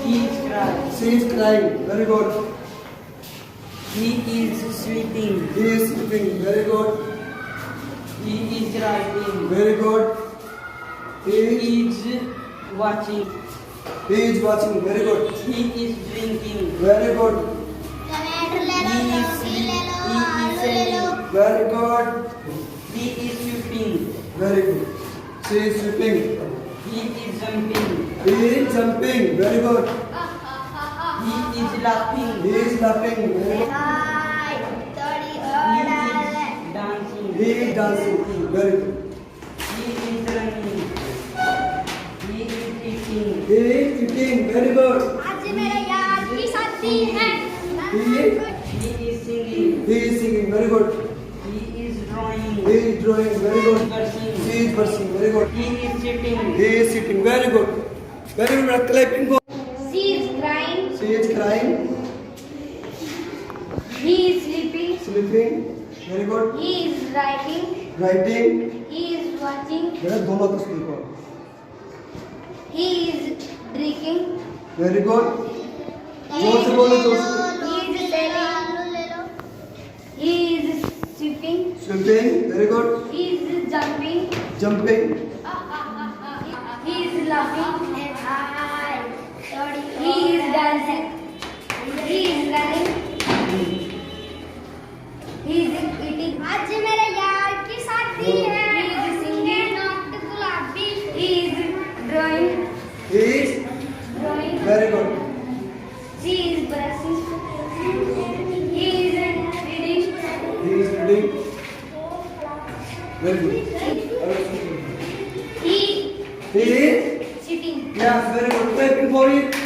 He is crying. She is crying. Very good. He is sleeping. He is sleeping. Very good. He is writing. Very good. He is watching. He is watching. Very good. He is drinking. Very good. He is selling. Very good. He is sweeping. Very good. She is sweeping. He is jumping. He is jumping. Very good. He is laughing. He is laughing. Very good. He He is is dancing. dancing. Very good. He is running. He is eating. He is eating. Very good. आज मेरे यार की शादी है। He is singing. He is singing. Very good. He is drawing. He is drawing. Very good. Versing. She is versing. Very good. He is sitting. He is sitting. Very good. Very good. Clapping for. She is crying. She is crying. He is sleeping. Sleeping. Very good. He is writing. Writing. He is watching. मेरा दोनों का speak हो. He is drinking. Very good. जोर से बोलो जोर से. He is selling. He is sweeping. Sweeping. Very good. He is jumping. Jumping. He is laughing. He is dancing. He is running. He is eating. आज मेरे यार की शादी है. He is singing. गुलाबी. He is drawing. He is. Drawing. Very good. She is brushing. He is reading. He is reading. Very good. He He is. sitting. Yes. Very good. Clapping for it.